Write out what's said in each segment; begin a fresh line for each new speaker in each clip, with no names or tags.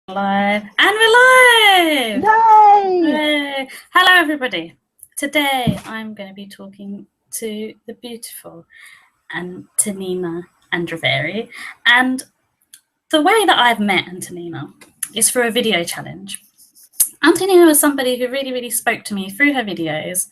Live and we're live!
Yay!
Yay. Hello everybody. Today I'm going to be talking to the beautiful Antonina Andreeva, and the way that I've met Antonina is through a video challenge. Antonina was somebody who really spoke to me through her videos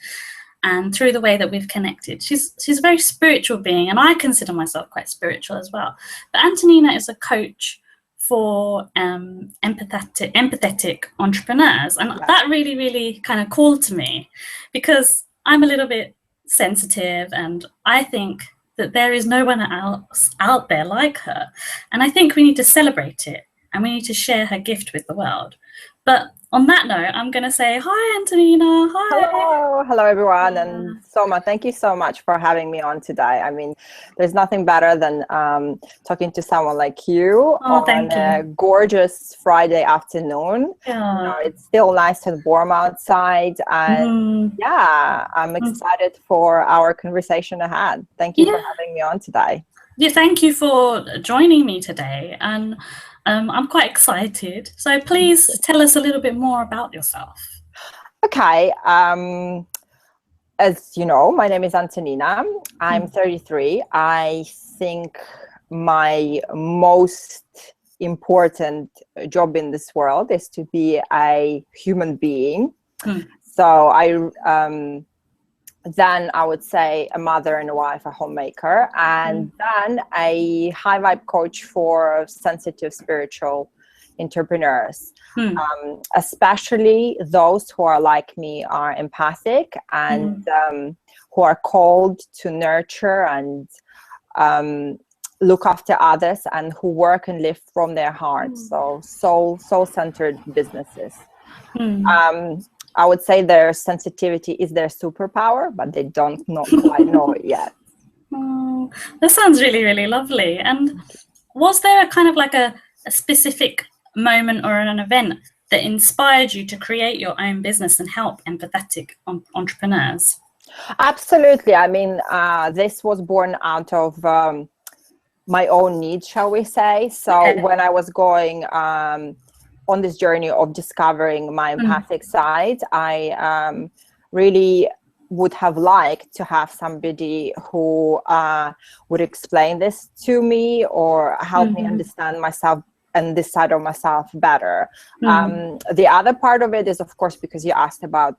and through the way that we've connected. She's a very spiritual being, and I consider myself quite spiritual as well. But Antonina is a coach for empathetic entrepreneurs, and that really kind of called to me because I'm a little bit sensitive, and I think that there is no one else out there like her, and I think we need to celebrate it and we need to share her gift with the world. But on that note, I'm going to say hi, Antonina. Hi.
Hello everyone, and Soma, thank you so much for having me on today. I mean, there's nothing better than talking to someone like you on a gorgeous Friday afternoon.
Yeah.
You know, it's still nice and warm outside, and yeah, I'm excited for our conversation ahead. Thank you for having me on today.
Yeah, thank you for joining me today, and I'm quite excited. So please tell us a little bit more about yourself.
Okay. As you know, my name is Antonina. I'm 33. I think my most important job in this world is to be a human being. So then I would say a mother and a wife, a homemaker, and then a high vibe coach for sensitive spiritual entrepreneurs. Especially those who are like me, are empathic and who are called to nurture and look after others, and who work and live from their hearts. So soul-centered businesses. I would say their sensitivity is their superpower, but they don't quite know it yet.
Oh, that sounds really lovely. And was there a kind of like a specific moment or an event that inspired you to create your own business and help empathetic entrepreneurs?
Absolutely. I mean, this was born out of my own needs, shall we say. So when I was going on this journey of discovering my empathic side, I really would have liked to have somebody who would explain this to me or help me understand myself and this side of myself better. The other part of it is, of course, because you asked about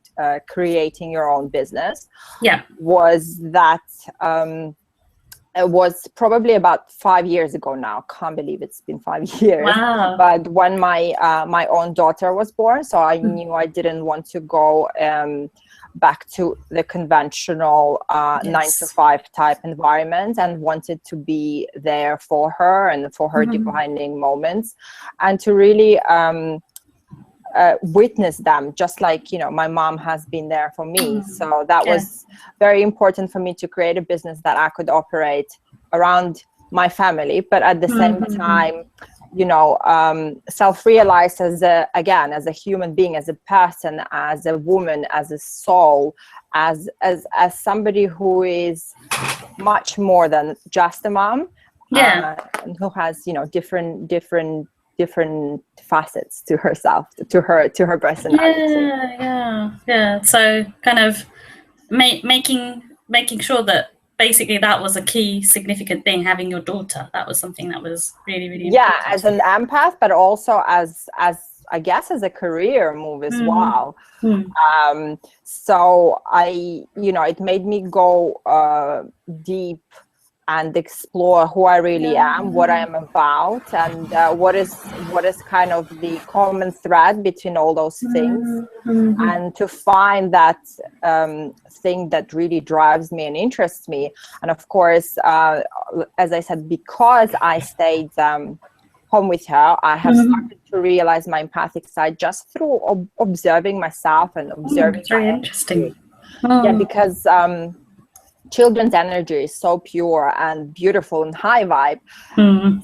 creating your own business, was that it was probably about 5 years ago now. Can't believe it's been 5 years.
Wow.
But when my own daughter was born, so I knew I didn't want to go back to the conventional 9-to-5 type environment, and wanted to be there for her and for her defining moments, and to really witness them, just like, you know, my mom has been there for me. So that was very important for me to create a business that I could operate around my family, but at the same time, you know, self-realized as a human being, as a person, as a woman, as a soul, as somebody who is much more than just a mom, and who has, you know, different facets to herself, to her personality.
So kind of making sure that basically that was a key significant thing, having your daughter. That was something that was really important.
As an empath, but also as I guess as a career move as well. So it made me go deep and explore who I really am, what I am about, and what is kind of the common thread between all those things, and to find that thing that really drives me and interests me. And of course, as I said, because I stayed home with her, I have started to realize my empathic side just through observing myself and observing.
It's very interesting.
Yeah, because children's energy is so pure and beautiful and high vibe.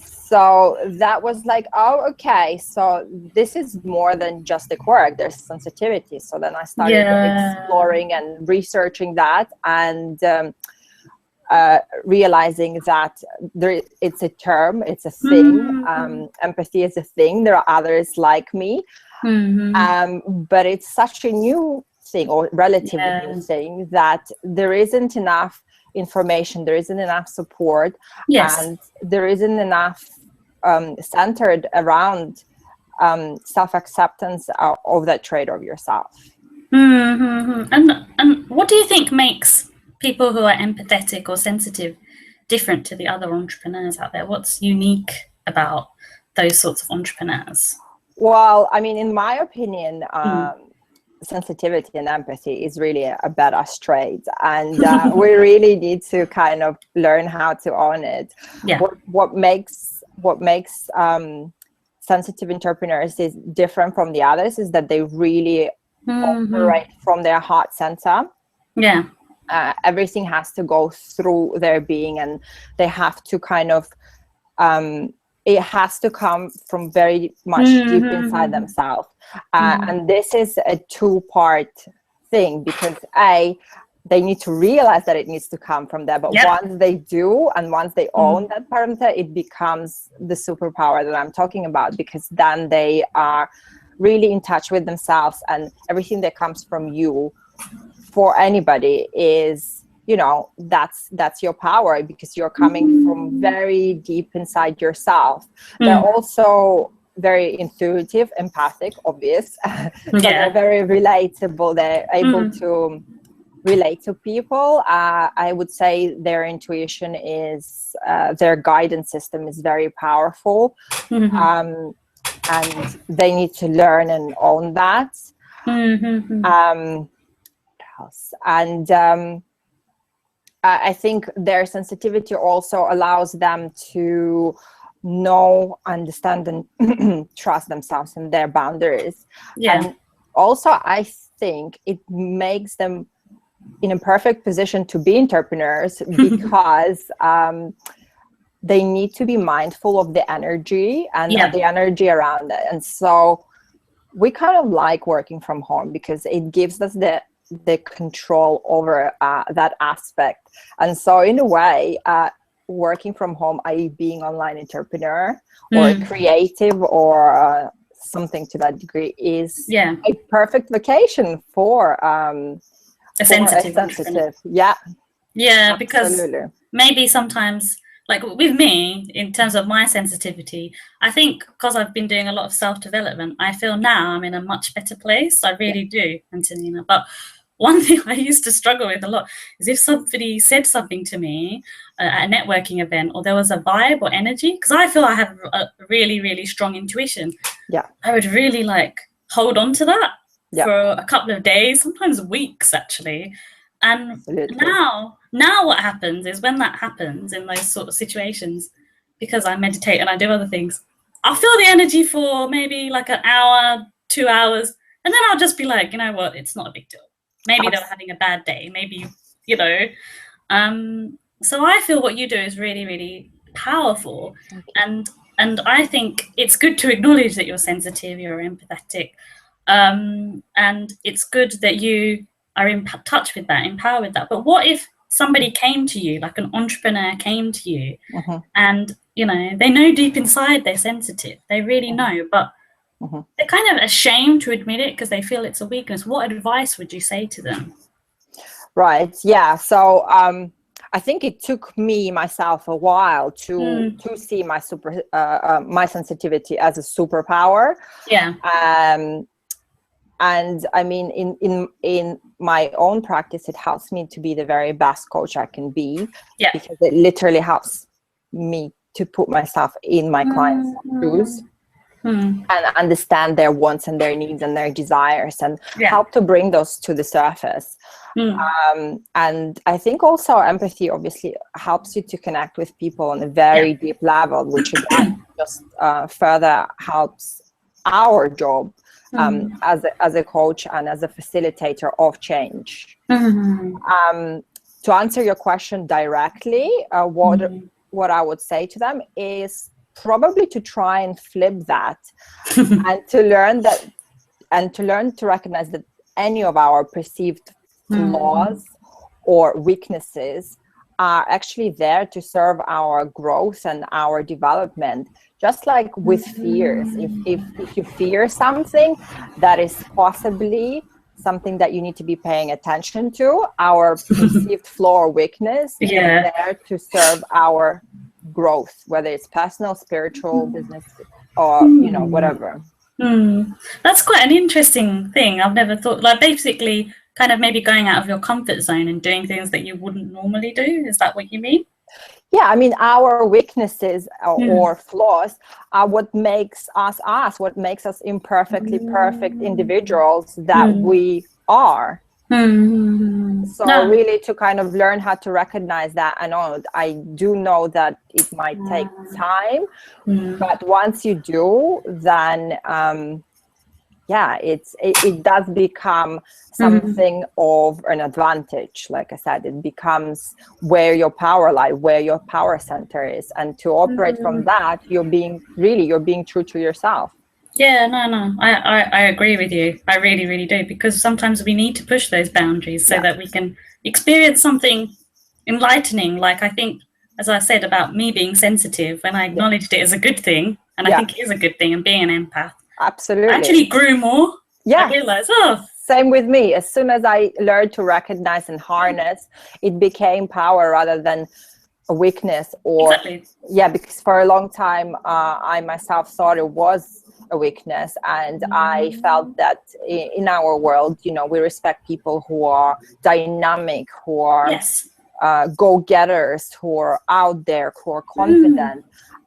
So that was like, oh, okay, so this is more than just a quirk, there's sensitivity. So then I started exploring and researching that, and realizing that it's a term, it's a thing. Empathy is a thing. There are others like me, but it's such a new thing, or relatively new thing, that there isn't enough information, there isn't enough support, and there isn't enough centered around self-acceptance of that trait of yourself.
And what do you think makes people who are empathetic or sensitive different to the other entrepreneurs out there? What's unique about those sorts of entrepreneurs?
Well, I mean, in my opinion, sensitivity and empathy is really a badass trait, and we really need to kind of learn how to own it. What makes sensitive entrepreneurs is different from the others is that they really operate from their heart center. Everything has to go through their being, and they have to kind of it has to come from very much deep inside themselves. And this is a two-part thing, because they need to realize that it needs to come from there. But once they do, and once they own that part of it, it becomes the superpower that I'm talking about, because then they are really in touch with themselves, and everything that comes from you for anybody is, you know, that's your power, because you're coming from very deep inside yourself. They're also very intuitive, empathic, obvious. They're very relatable. They're able to relate to people. I would say their intuition is, their guidance system is very powerful. And they need to learn and own that. And I think their sensitivity also allows them to know, understand, and trust themselves and their boundaries. And also, I think it makes them in a perfect position to be entrepreneurs, because they need to be mindful of the energy and the energy around it. And so we kind of like working from home, because it gives us the control over that aspect. And so in a way, working from home, i.e. being online entrepreneur or creative or something to that degree, is a perfect vacation for a sensitive.
Because maybe sometimes, like with me, in terms of my sensitivity, I think because I've been doing a lot of self-development, I feel now I'm in a much better place. I really do, Antonina. But one thing I used to struggle with a lot is if somebody said something to me at a networking event, or there was a vibe or energy, because I feel I have a really, really strong intuition. I would really like hold on to that for a couple of days, sometimes weeks actually. And now what happens is, when that happens in those sort of situations, because I meditate and I do other things, I'll feel the energy for maybe like an hour, 2 hours, and then I'll just be like, you know what, it's not a big deal. Maybe they were having a bad day, maybe, you know. So I feel what you do is really, really powerful. And I think it's good to acknowledge that you're sensitive, you're empathetic. And it's good that you are in touch with that, empowered with that. But what if somebody came to you, like an entrepreneur came to you, and, you know, they know deep inside they're sensitive, they really know, but they're kind of ashamed to admit it because they feel it's a weakness. What advice would you say to them?
Right. Yeah. So I think it took me myself a while to see my my sensitivity as a superpower. And I mean, in my own practice, it helps me to be the very best coach I can be, because it literally helps me to put myself in my clients' shoes. And understand their wants and their needs and their desires, and help to bring those to the surface. And I think also empathy obviously helps you to connect with people on a very deep level, which again just further helps our job as a coach and as a facilitator of change. To answer your question directly, what I would say to them is probably to try and flip that and to learn that, and to learn to recognize that any of our perceived flaws or weaknesses are actually there to serve our growth and our development. Just like with fears, if you fear something that is possibly something that you need to be paying attention to, our perceived flaw or weakness is there to serve our growth, whether it's personal, spiritual, business, or whatever.
That's quite an interesting thing. I've never thought, like, basically kind of maybe going out of your comfort zone and doing things that you wouldn't normally do. Is that what you mean?
Yeah, I mean, our weaknesses or flaws are what makes us us, what makes us imperfectly perfect individuals that we are. So really to kind of learn how to recognize that. I do know that it might take time, but once you do, then it does become something of an advantage. Like I said, it becomes where your power lies, where your power center is, and to operate from that, you're being true to yourself.
Yeah, no, I agree with you. I really, really do, because sometimes we need to push those boundaries so that we can experience something enlightening. Like, I think, as I said about me being sensitive, when I acknowledged it as a good thing, and I think it is a good thing, and being an empath,
absolutely,
I actually grew more. I realized,
same with me. As soon as I learned to recognize and harness, it became power rather than a weakness. Or because for a long time I myself thought it was a weakness, and I felt that in our world, we respect people who are dynamic, who are go-getters, who are out there, who are confident.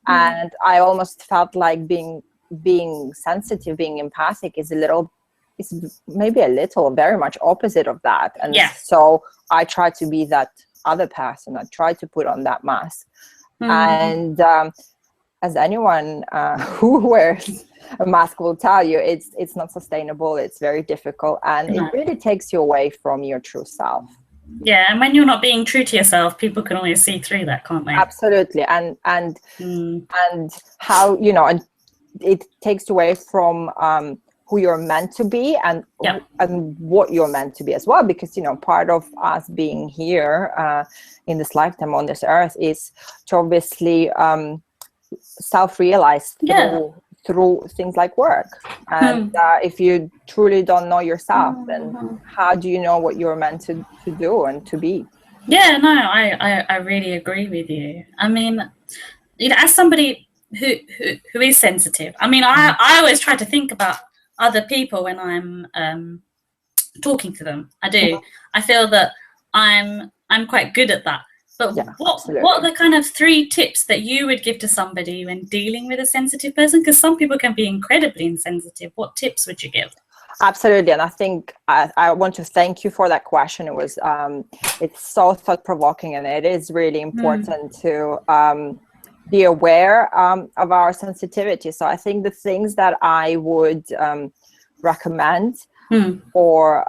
And I almost felt like being sensitive, being empathic is very much opposite of that. And so I try to be that other person. I try to put on that mask. And as anyone who wears a mask will tell you, it's not sustainable. It's very difficult, and it really takes you away from your true self.
Yeah, and when you're not being true to yourself, people can always see through that, can't they?
Absolutely. And how, and it takes away from who you're meant to be and what you're meant to be as well, because part of us being here in this lifetime on this earth is to obviously self-realize through things like work. And if you truly don't know yourself, then how do you know what you're meant to do and to be?
Yeah, no, I really agree with you. I mean, as somebody who is sensitive, I mean, I always try to think about other people when I'm talking to them. I do. I feel that I'm quite good at that. But what are the kind of 3 tips that you would give to somebody when dealing with a sensitive person? Because some people can be incredibly insensitive. What tips would you give?
Absolutely. And I think I want to thank you for that question. It was it's so thought-provoking, and it is really important to be aware of our sensitivity. So I think the things that I would recommend or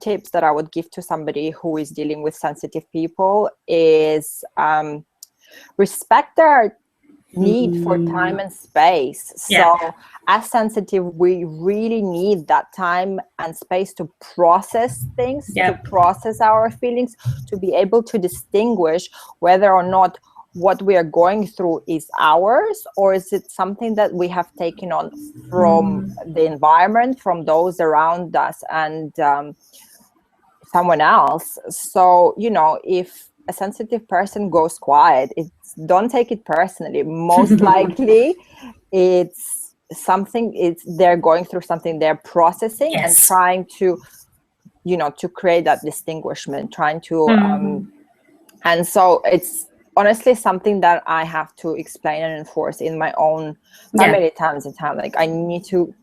tips that I would give to somebody who is dealing with sensitive people is respect their need for time and space. So as sensitive, we really need that time and space to process things, to process our feelings, to be able to distinguish whether or not what we are going through is ours, or is it something that we have taken on from the environment, from those around us, and someone else. So if a sensitive person goes quiet, don't take it personally. Most likely it's they're going through something, they're processing and trying to to create that distinguishment, trying to and so it's honestly something that I have to explain and enforce in my own family times and time. Like, I need to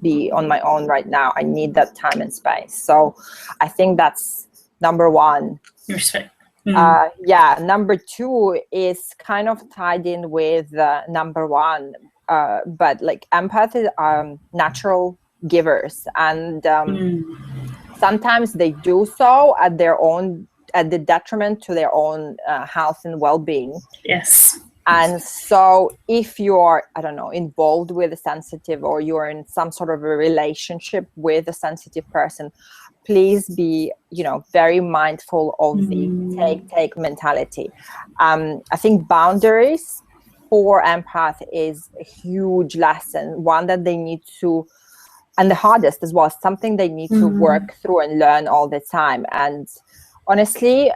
be on my own right now. I need that time and space. So I think that's number 1.
Respect.
Number 2 is kind of tied in with number 1, but like empathy are natural givers, and sometimes they do so at the detriment to their own health and well-being. And so if you're, involved with a sensitive, or you're in some sort of a relationship with a sensitive person, please be, very mindful of the
Mm.
take mentality. I think boundaries for empath is a huge lesson, one that they need to, and the hardest as well, something they need to work through and learn all the time. And honestly,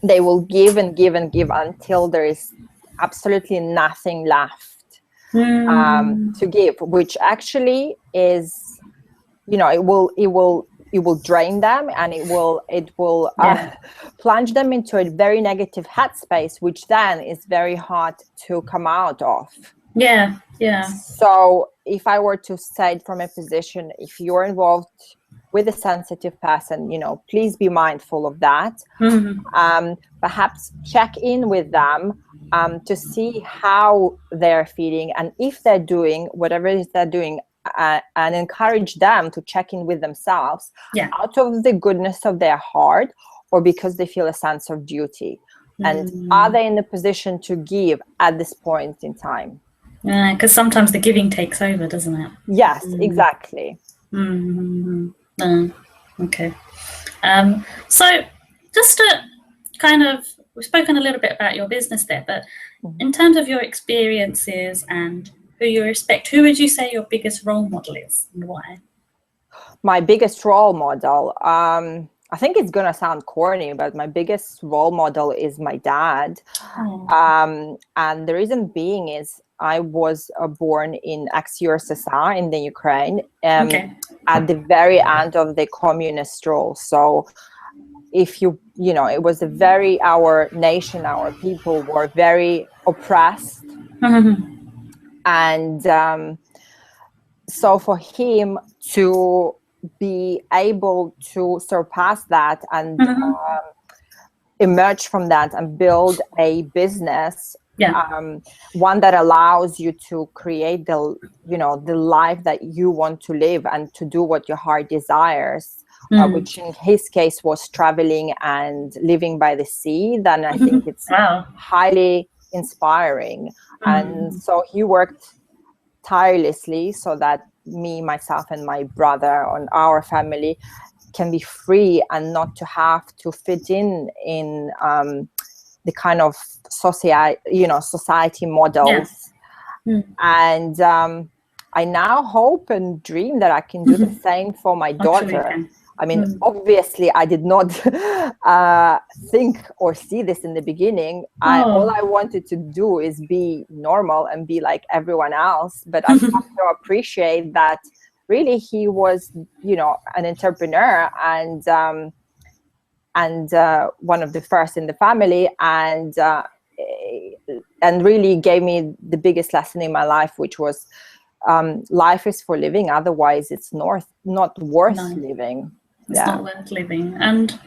they will give and give and give until there is absolutely nothing left to give, which actually is, it will drain them, and it will plunge them into a very negative headspace, which then is very hard to come out of.
Yeah.
So if I were to say it from a position, if you're involved with a sensitive person, please be mindful of that. Perhaps check in with them to see how they're feeling, and if they're doing whatever it is they're doing, and encourage them to check in with themselves out of the goodness of their heart, or because they feel a sense of duty. And are they in a position to give at this point in time?
Because sometimes the giving takes over, doesn't it?
Yes, exactly.
Okay. So just to kind of, we've spoken a little bit about your business there, but in terms of your experiences and who you respect, who would you say your biggest role model is, and why?
My biggest role model, I think it's gonna sound corny, but my biggest role model is my dad. And the reason being is I was born in ex-USSR in the Ukraine, at the very end of the communist rule. So if it was our nation, our people were very oppressed. And so for him to be able to surpass that and emerge from that and build a business, one that allows you to create the life that you want to live and to do what your heart desires, which in his case was traveling and living by the sea, then I think it's highly inspiring. And so he worked tirelessly so that me, myself, and my brother, and our family can be free and not to have to fit in the kind of society models. And I now hope and dream that I can do the same for my daughter. I mean, obviously, I did not think or see this in the beginning. All I wanted to do is be normal and be like everyone else. But I have to appreciate that really he was, an entrepreneur and one of the first in the family, and really gave me the biggest lesson in my life, which was life is for living. Otherwise, it's not worth living.
It's not worth living. And,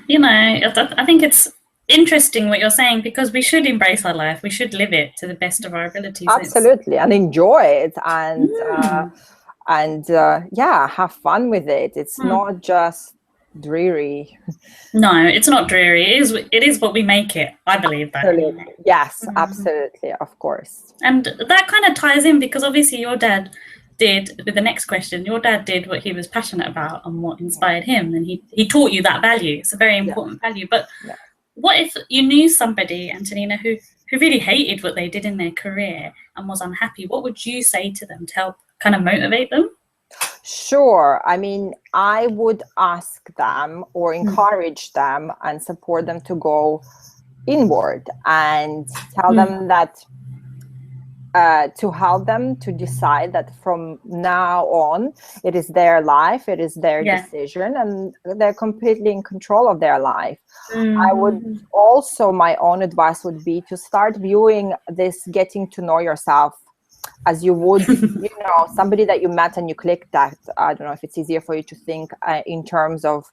I think it's interesting what you're saying, because we should embrace our life. We should live it to the best of our abilities.
Absolutely. And enjoy it and have fun with it. It's not just dreary.
No, it's not dreary. It is what we make it. I believe that.
Absolutely. Yes, absolutely. Of course.
And that kind of ties in, because obviously your dad did, with the next question, your dad did what he was passionate about and what inspired him, and he taught you that value. It's a very important value. But what if you knew somebody, Antonina, who really hated what they did in their career and was unhappy? What would you say to them to help kind of motivate them?
Sure. I mean, I would ask them or encourage them and support them to go inward and tell them that to help them to decide that from now on, it is their life, it is their decision, and they're completely in control of their life. I would also, my own advice would be to start viewing this getting to know yourself as you would, somebody that you met and you clicked that. I don't know if it's easier for you to think in terms of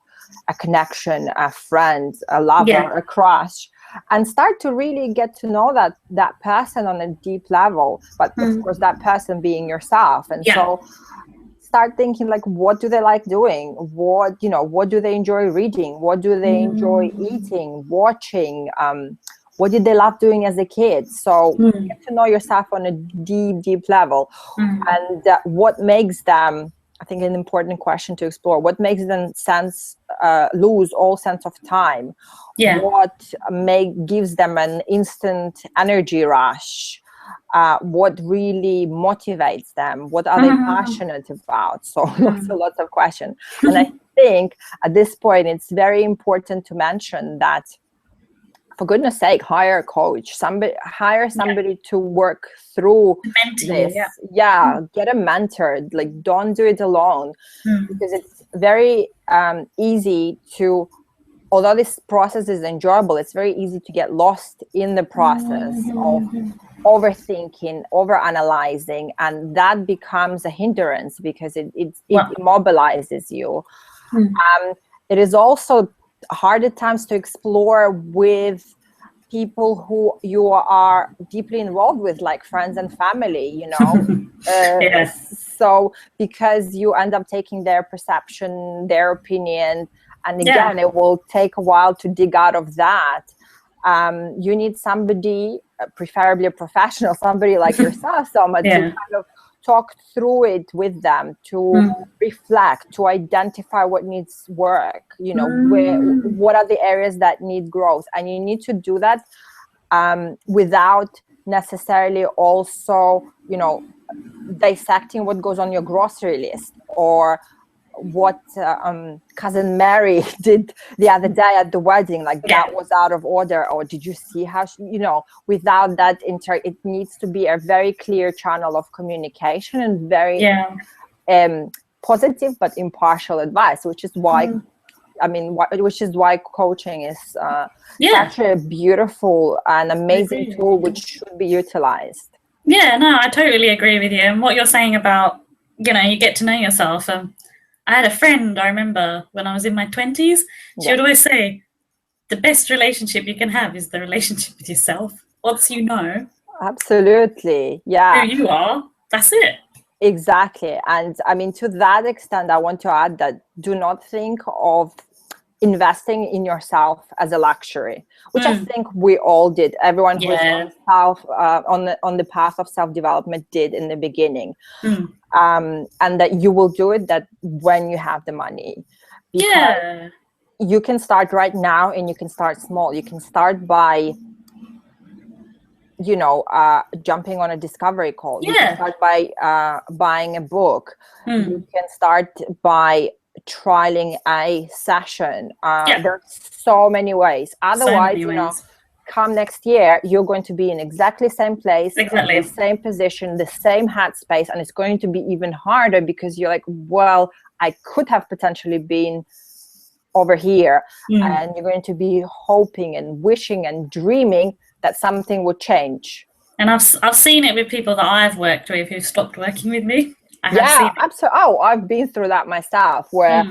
a connection, a friend, a lover, a crush. And start to really get to know that person on a deep level, but of course that person being yourself. And so start thinking, like, what do they like doing? What do they enjoy reading? What do they enjoy eating, watching? What did they love doing as a kid? So get to know yourself on a deep level, and what makes them I think, an important question to explore. What makes them lose all sense of time?
Yeah.
What gives them an instant energy rush? What really motivates them? What are they passionate about? So lots of questions. And I think at this point, it's very important to mention that, for goodness sake, hire a coach, hire somebody to work through this. Get a mentor. Like, don't do it alone, because it's very easy to, although this process is enjoyable, it's very easy to get lost in the process of overthinking, overanalyzing, and that becomes a hindrance because it immobilizes you. It is also hard at times to explore with people who you are deeply involved with, like friends and family, you know. So because you end up taking their perception, their opinion, and again, it will take a while to dig out of that. You need somebody, preferably a professional, somebody like yourself, Soma, to kind of talk through it with them, to reflect, to identify what needs work, you know, what are the areas that need growth. And you need to do that without necessarily also, you know, dissecting what goes on your grocery list, or what cousin Mary did the other day at the wedding, like that was out of order, or did you see how she, you know, without that it needs to be a very clear channel of communication and very positive but impartial advice, which is why which is why coaching is such a beautiful and amazing tool which should be utilized.
No, I totally agree with you. And what you're saying about, you know, you get to know yourself. I had a friend, I remember when I was in my 20s, she would always say, the best relationship you can have is the relationship with yourself. Once you know
absolutely who
you are, that's it.
Exactly. And I mean, to that extent, I want to add that do not think of investing in yourself as a luxury, which I think we all did. Everyone who is on the path of self-development did in the beginning. And that you will do it that when you have the money. Because you can start right now, and you can start small. You can start by, you know, jumping on a discovery call. You can start by buying a book. You can start by trialing a session. There's so many ways. Otherwise, you know, come next year, you're going to be in exactly the same place, the same position, the same headspace, and it's going to be even harder because you're like, well, I could have potentially been over here, and you're going to be hoping and wishing and dreaming that something would change.
And I've seen it with people that I've worked with who've stopped working with me.
Absolutely. Oh, I've been through that myself, where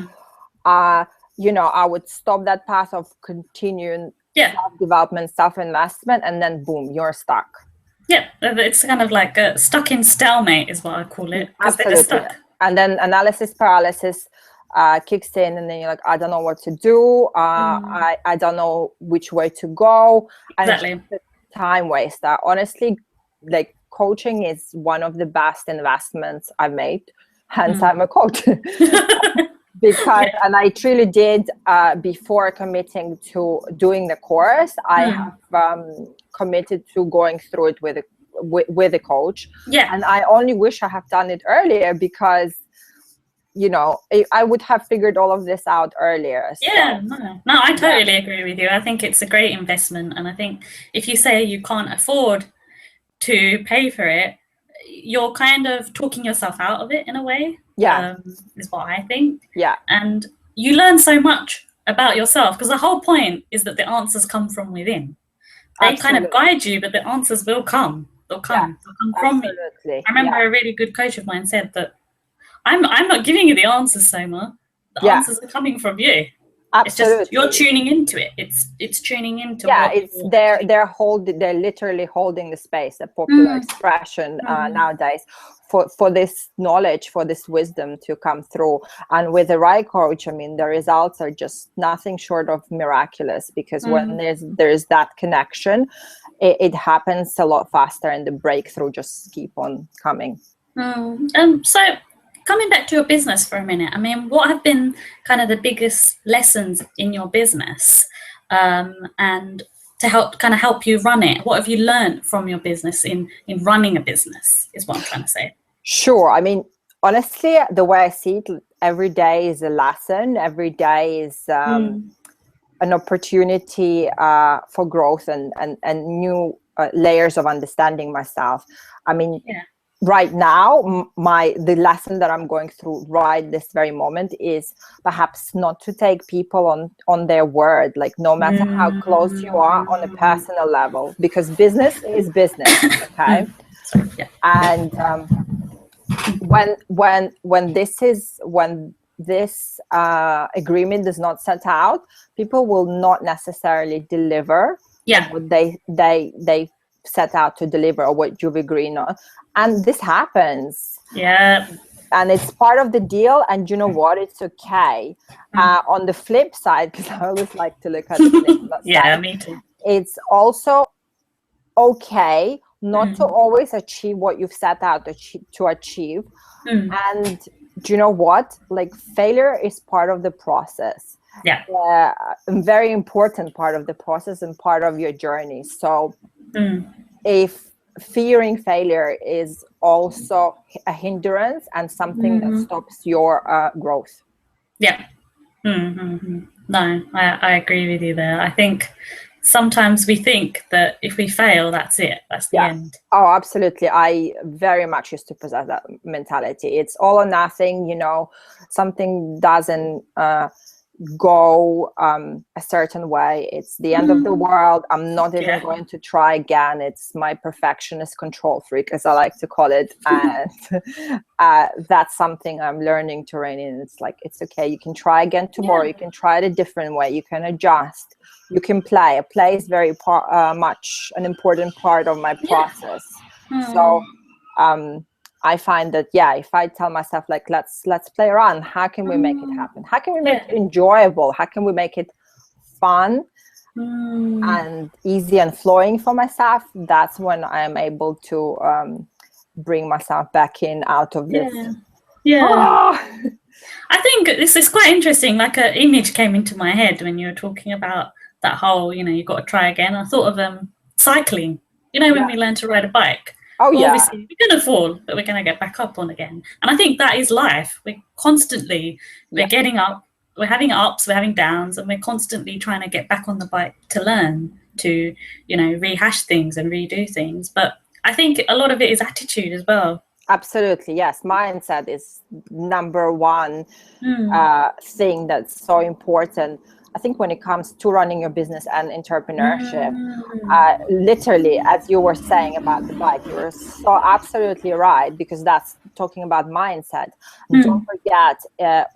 you know, I would stop that path of continuing self-development, self-investment, and then boom, you're stuck.
It's kind of like stuck in stalemate is what I call it.
Absolutely. And then analysis paralysis kicks in, and then you're like, I don't know what to do. I don't know which way to go. And it's just a time waster. Honestly, like, coaching is one of the best investments I've made. Hence, I'm a coach. Because, and I truly did, before committing to doing the course, I have committed to going through it with a coach. And I only wish I have done it earlier, because, you know, I would have figured all of this out earlier.
No, I totally agree with you. I think it's a great investment. And I think if you say you can't afford to pay for it, you're kind of talking yourself out of it in a way. Is what I think. And you learn so much about yourself, because the whole point is that the answers come from within. They kind of guide you, but the answers will come. They'll come from you. I remember a really good coach of mine said that I'm not giving you the answers, Soma. The answers are coming from you.
Absolutely.
It's just you're tuning into it. It's tuning into
it's they're literally holding the space, a popular expression nowadays, for this knowledge, for this wisdom to come through. And with the right coach, I mean, the results are just nothing short of miraculous, because when there's that connection, it happens a lot faster, and the breakthrough just keep on coming.
So coming back to your business for a minute, I mean, what have been kind of the biggest lessons in your business, and to help you run it? What have you learned from your business in running a business, is what I'm trying to say.
Sure. I mean, honestly, the way I see it, every day is a lesson. Every day is an opportunity for growth and new layers of understanding myself. I mean, right now, the lesson that I'm going through right this very moment is perhaps not to take people on their word, like no matter how close you are on a personal level, because business is business, okay? And when this agreement does not set out, people will not necessarily deliver what they set out to deliver, or what you've agreed on. And this happens. And it's part of the deal, and you know what, it's okay. On the flip side, because I always like to look at the flip side,
Me too.
it's also okay not to always achieve what you've set out to achieve. And do you know what, like, failure is part of the process, a very important part of the process and part of your journey. So if fearing failure is also a hindrance and something that stops your growth.
No, I agree with you there. I think sometimes we think that if we fail, that's it, that's the end.
Oh, absolutely. I very much used to possess that mentality. It's all or nothing, you know, something doesn't go a certain way, it's the end of the world. I'm not even going to try again. It's my perfectionist control freak, as I like to call it. And that's something I'm learning to rein in. It's like, it's okay. You can try again tomorrow. You can try it a different way. You can adjust. You can play. Play is very much an important part of my process. So I find that, if I tell myself, like, let's play around, how can we make it happen? How can we make it enjoyable? How can we make it fun and easy and flowing for myself? That's when I am able to bring myself back out of this.
I think this is quite interesting. Like, an image came into my head when you were talking about that whole, you know, you've got to try again. I thought of cycling. You know, when we learn to ride a bike. Obviously, we're going to fall, but we're going to get back up on again. And I think that is life. We're getting up, we're having ups, we're having downs, and we're constantly trying to get back on the bike to learn, to, you know, rehash things and redo things. But I think a lot of it is attitude as well.
Absolutely, yes. Mindset is number one thing that's so important. I think when it comes to running your business and entrepreneurship, literally, as you were saying about the bike, you're so absolutely right, because that's talking about mindset. Don't forget,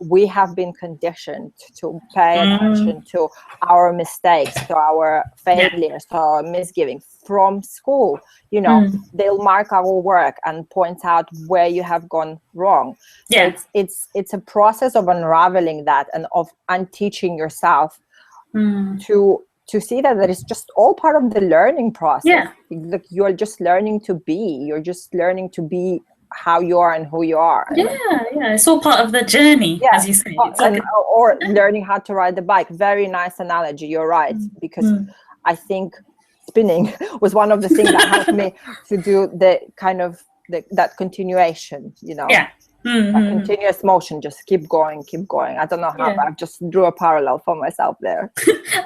we have been conditioned to pay attention to our mistakes, to our failures, to our misgivings from school. You know, they'll mark our work and point out where you have gone wrong. So it's a process of unraveling that and of unteaching yourself to see that it's just all part of the learning process. Like, you're just learning to be. You're just learning to be how you are and who you are.
It's all part of the journey, as you say.
Or learning how to ride the bike. Very nice analogy. You're right, because I think spinning was one of the things that helped me to do the kind of that continuation, you know. Continuous motion, just keep going. I don't know how, but I've just drew a parallel for myself there.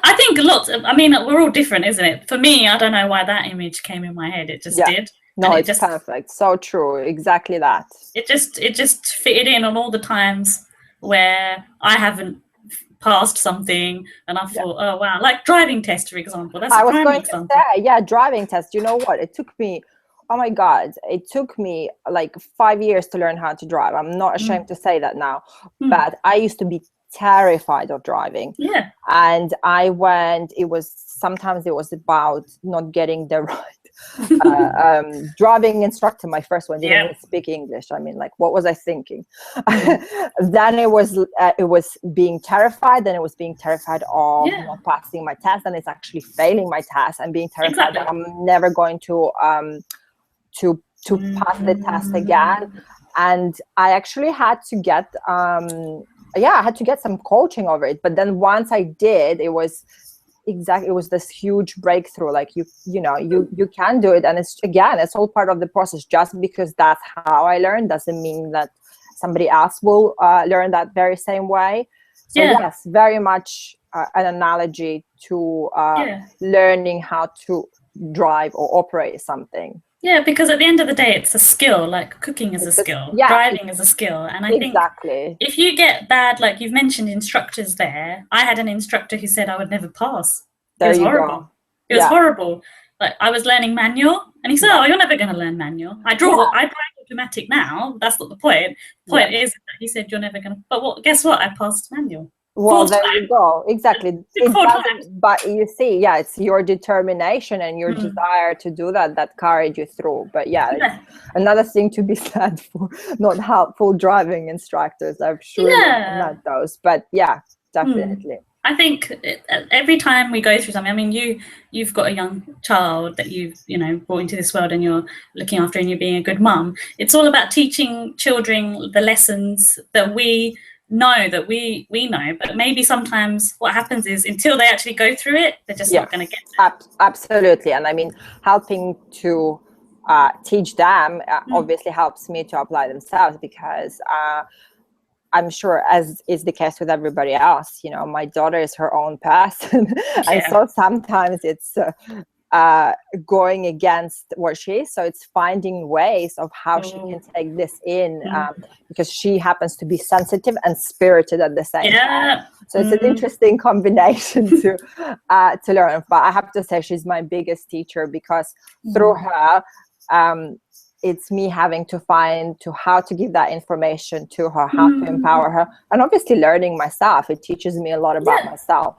I think we're all different, isn't it? For me, I don't know why that image came in my head. It just did.
No, it's just perfect. So true. Exactly that.
It just fitted in on all the times where I haven't passed something and I thought, oh wow, like driving test, for example. That's a prime example.
Driving test. You know what? It took me, oh my God, it took me like 5 years to learn how to drive. I'm not ashamed to say that now, but I used to be terrified of driving. And sometimes it was about not getting the right driving instructor. My first one didn't even speak English. I mean, like, what was I thinking? Then it was being terrified. Then it was being terrified of not passing my test. And it's actually failing my test and being terrified that I'm never going to pass the test again. And I actually had to get I had to get some coaching over it. But then once I did, it was this huge breakthrough. Like you can do it, and it's all part of the process. Just because that's how I learned doesn't mean that somebody else will learn that very same way. So yes, very much an analogy to learning how to drive or operate something.
Yeah, because at the end of the day, it's a skill. Like cooking is a skill, driving is a skill. And I think if you get bad, like you've mentioned instructors there, I had an instructor who said I would never pass. It was horrible. It was horrible. Like I was learning manual, and he said, "Oh, you're never going to learn manual. I drive automatic now. That's not the point. The point is that he said you're never going to. But guess what? I passed manual.
Well, there you go. Exactly. But you see, it's your determination and your desire to do that carried you through. But it's another thing to be said for not helpful driving instructors. I'm sure not those, but definitely.
I think every time we go through something, I mean, you've got a young child that you've brought into this world, and you're looking after, and you're being a good mum. It's all about teaching children the lessons that we know, that we know, but maybe sometimes what happens is until they actually go through it, they're just not going to get it.
Absolutely. And I mean, helping to teach them obviously helps me to apply themselves, because I'm sure, as is the case with everybody else, my daughter is her own person. And so sometimes it's going against what she is. So it's finding ways of how she can take this in, because she happens to be sensitive and spirited at the same time. So it's an interesting combination to learn. But I have to say, she's my biggest teacher, because through her, it's me having to find how to give that information to her, how to empower her, and obviously learning myself. It teaches me a lot about myself.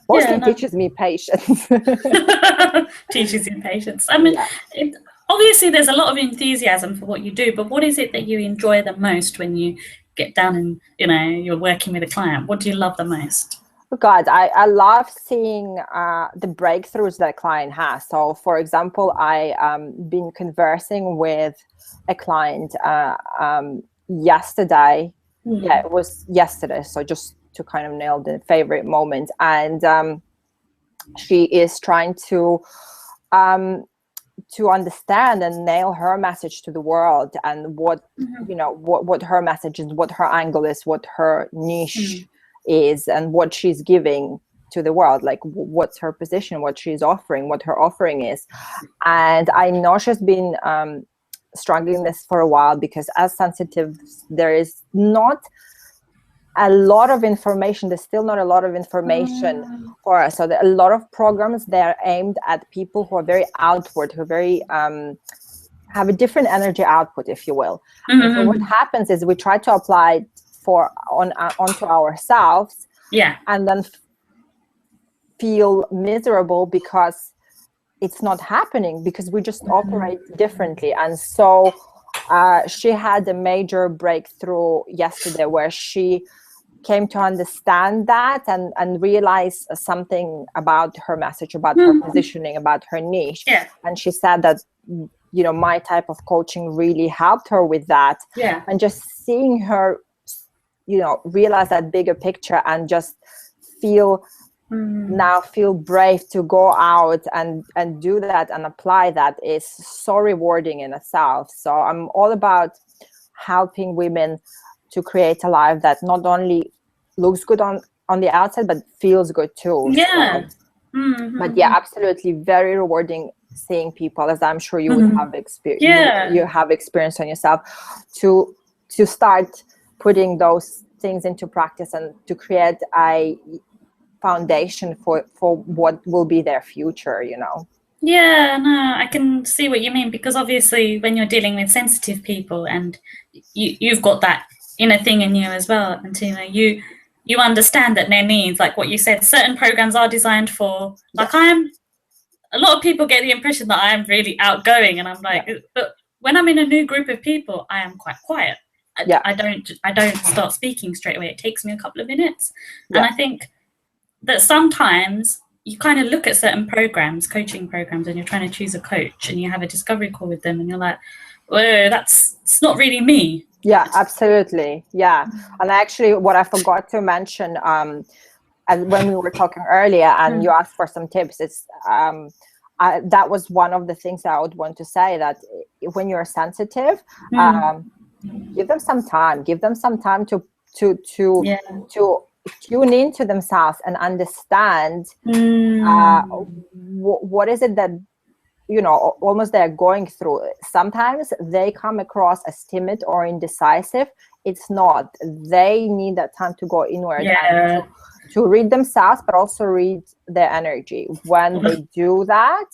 Mostly teaches me patience.
Teaches you patience. I mean, obviously there's a lot of enthusiasm for what you do, but what is it that you enjoy the most when you get down and you're working with a client? What do you love the most?
Oh God, I love seeing the breakthroughs that a client has. So, for example, I been conversing with a client yesterday. Yeah, it was yesterday. So just to kind of nail the favorite moment. And she is trying to understand and nail her message to the world, and what what her message is, what her angle is, what her niche is, and what she's giving to the world, like what's her position, what she's offering, what her offering is. And I know she's been struggling this for a while, because as sensitive, there is not a lot of information. There's still not a lot of information for us. So there are a lot of programs, they're aimed at people who are very outward, who are very have a different energy output, if you will. And so what happens is we try to apply onto ourselves, and then feel miserable because it's not happening, because we just operate differently. And so she had a major breakthrough yesterday, where she came to understand that and realize something about her message, about her positioning, about her niche. And she said that my type of coaching really helped her with that. And just seeing her realize that bigger picture, and just feel brave to go out and do that and apply that, is so rewarding in itself. So I'm all about helping women to create a life that not only looks good on the outside, but feels good too. But absolutely very rewarding seeing people, as I'm sure you would have experienced. You have experience on yourself, to start putting those things into practice, and to create a foundation for what will be their future.
Yeah, no, I can see what you mean, because obviously when you're dealing with sensitive people, and you've got that inner thing in you as well, Antonina, you understand that their needs, like what you said, certain programs are designed for, like a lot of people get the impression that I am really outgoing, and I'm like, but when I'm in a new group of people, I am quite quiet. I don't start speaking straight away. It takes me a couple of minutes. And I think that sometimes you kind of look at certain programs, coaching programs, and you're trying to choose a coach, and you have a discovery call with them, and you're like, whoa, it's not really me.
Yeah, absolutely. Yeah. And actually, what I forgot to mention, and when we were talking earlier and you asked for some tips, it's that was one of the things that I would want to say, that when you're sensitive, give them some time. Give them some time to tune into themselves and understand what is it that, you know, almost they're going through. Sometimes they come across as timid or indecisive. It's not. They need that time to go inward and to read themselves, but also read their energy. When they do that,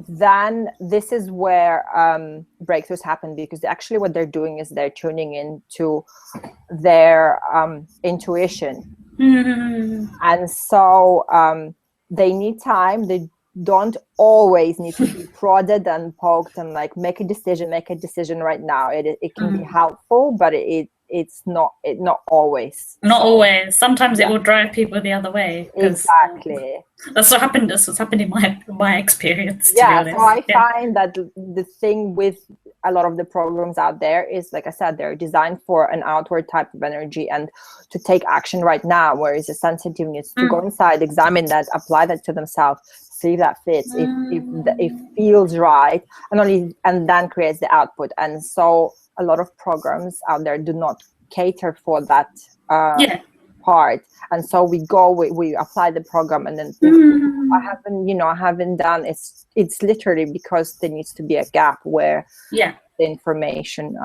then this is where breakthroughs happen, because actually what they're doing is they're tuning into their intuition. And so they need time. They don't always need to be prodded and poked and like make a decision right now. It can be helpful, but it's not always.
Not always. Sometimes it will drive people the other way.
Exactly.
That's what happened. That's what's happened in my experience.
Yeah. So I find that the thing with a lot of the programs out there is, like I said, they're designed for an outward type of energy and to take action right now, whereas the sensitive needs to go inside, examine that, apply that to themselves, see if that fits, if it feels right, and then creates the output. And so a lot of programs out there do not cater for that part. And so we apply the program and then I haven't done it's literally because there needs to be a gap where the information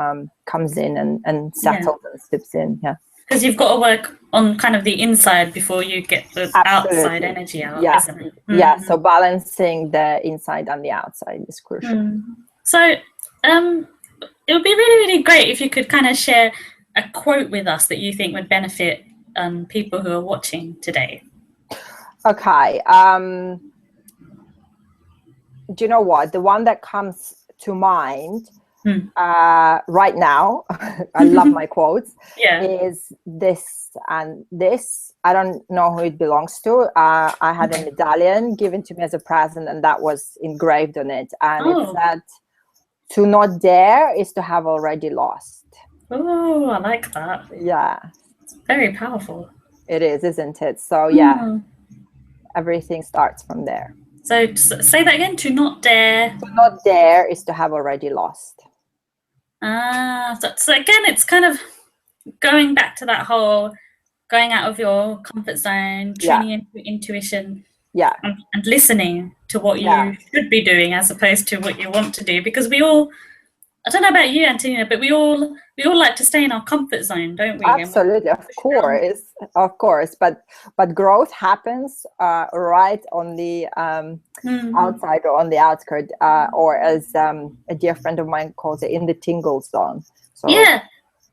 comes in and settles and slips in.
Because you've got to work on kind of the inside before you get the outside energy out, isn't it?
Yeah, so balancing the inside and the outside is crucial.
So it would be really, really great if you could kind of share a quote with us that you think would benefit people who are watching today.
Okay. Do you know what? The one that comes to mind right now, I love my quotes, is this and this. I don't know who it belongs to. I had a medallion given to me as a present, and that was engraved on it. And it said, "To not dare is to have already lost."
Oh, I like that.
Yeah.
It's very powerful.
It is, isn't it? So everything starts from there.
So say that again. To not dare.
To not dare is to have already lost.
So again, it's kind of going back to that whole going out of your comfort zone, tuning into intuition, and listening to what you should be doing as opposed to what you want to do. Because we all, I don't know about you, Antonina, but we all like to stay in our comfort zone, don't we?
Absolutely, of course. But growth happens right on the outside or on the outskirts, or as a dear friend of mine calls it, in the tingle zone. So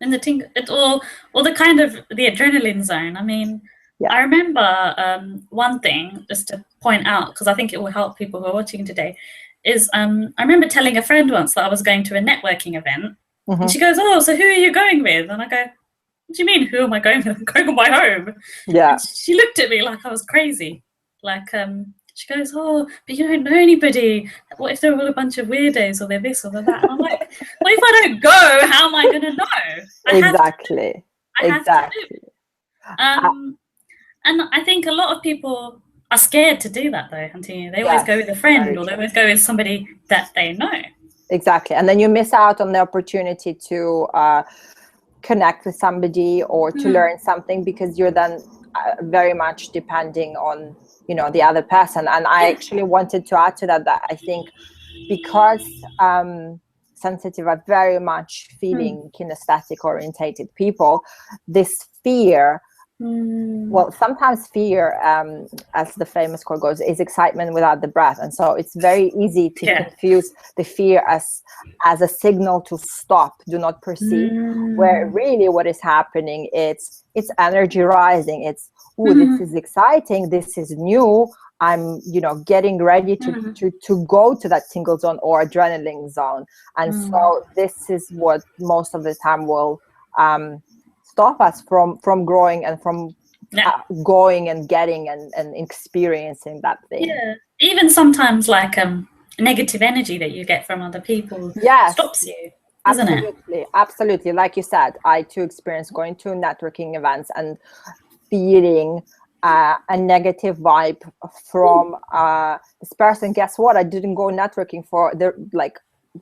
in the tingle, or the kind of the adrenaline zone. I mean, I remember one thing just to point out, because I think it will help people who are watching today. Is I remember telling a friend once that I was going to a networking event, and she goes, "Oh, so who are you going with?" And I go, "What do you mean, who am I going with? I'm going on my home."
Yeah.
And she looked at me like I was crazy. Like she goes, "Oh, but you don't know anybody. What if they're all a bunch of weirdos, or they're this or they're that?" And I'm like, "Well, if I don't go, how am I going to know?" I have to do it. And I think a lot of people are scared to do that, though, Antonina. They always go with a friend, or they always go with somebody that they know.
Exactly. And then you miss out on the opportunity to connect with somebody or to learn something, because you're then very much depending on, the other person. And I actually wanted to add to that I think because sensitive are very much feeling kinesthetic orientated people, this fear, well, sometimes fear, as the famous quote goes, is excitement without the breath. And so it's very easy to confuse the fear as a signal to stop, do not proceed, where really what is happening, it's energy rising. It's, this is exciting, this is new, I'm getting ready to go to that tingle zone or adrenaline zone. And so this is what most of the time will stop us from growing and from going and getting and experiencing that thing.
Even sometimes like negative energy that you get from other people stops you. isn't it?
Absolutely, absolutely. Like you said, I too experienced going to networking events and feeling a negative vibe from this person. Guess what? I didn't go networking for the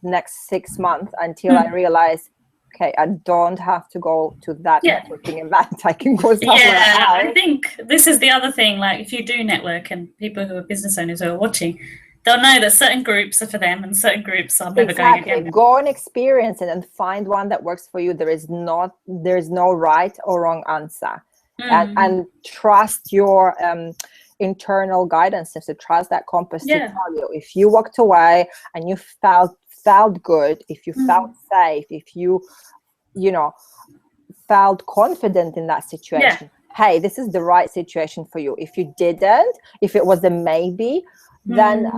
next 6 months until I realized, okay, I don't have to go to that networking event. I can go somewhere else.
I think this is the other thing. Like, if you do network, and people who are business owners who are watching, they'll know that certain groups are for them and certain groups are never going again.
Go and experience it and find one that works for you. There's no right or wrong answer. And trust your internal guidance. So trust that compass to tell you. If you walked away and you felt good, if you felt safe, if you felt confident in that situation, hey, this is the right situation for you. If you didn't, if it was a maybe, then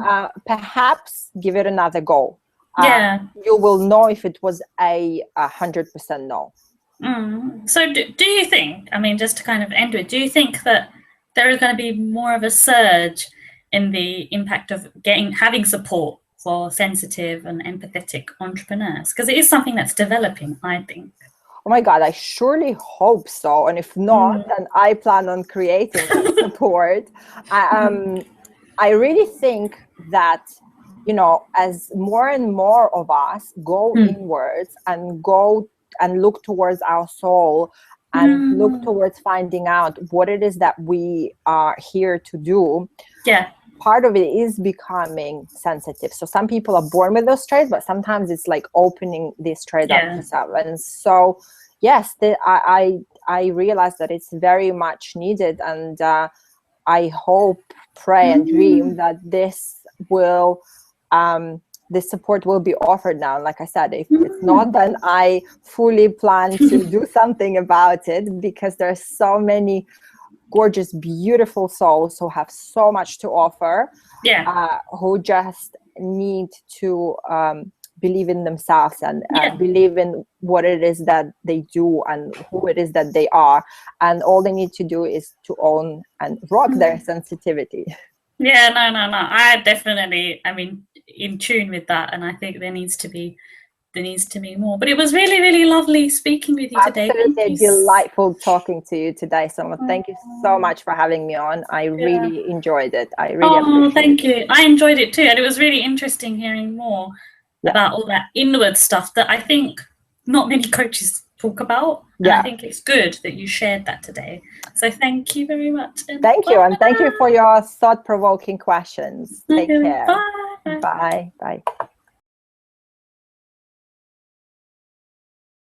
perhaps give it another go. You will know if it was a 100% no.
So do you think, I mean, just to kind of end with, do you think that there is going to be more of a surge in the impact of having support for sensitive and empathetic entrepreneurs? Because it is something that's developing, I think.
Oh my God, I surely hope so. And if not, then I plan on creating that support. I really think that, as more and more of us go inwards and go and look towards our soul and look towards finding out what it is that we are here to do. Part of it is becoming sensitive. So some people are born with those traits, but sometimes it's like opening this trait up to yourself. And so, yes, I realize that it's very much needed. And I hope, pray and dream that this support will be offered now. Like I said, if it's not, then I fully plan to do something about it, because there are so many gorgeous, beautiful souls who have so much to offer, who just need to believe in themselves and believe in what it is that they do and who it is that they are. And all they need to do is to own and rock their sensitivity.
No. I definitely, in tune with that. And I think there needs to be more. But it was really, really lovely speaking with you today.
Absolutely delightful talking to you today, Selma. Thank you so much for having me on. I really enjoyed it. I really appreciate it.
Thank you. I enjoyed it too. And it was really interesting hearing more about all that inward stuff that I think not many coaches talk about. And I think it's good that you shared that today. So thank you very much.
Thank you. And thank you for your thought-provoking questions. Take care.
Bye.
Bye. Bye.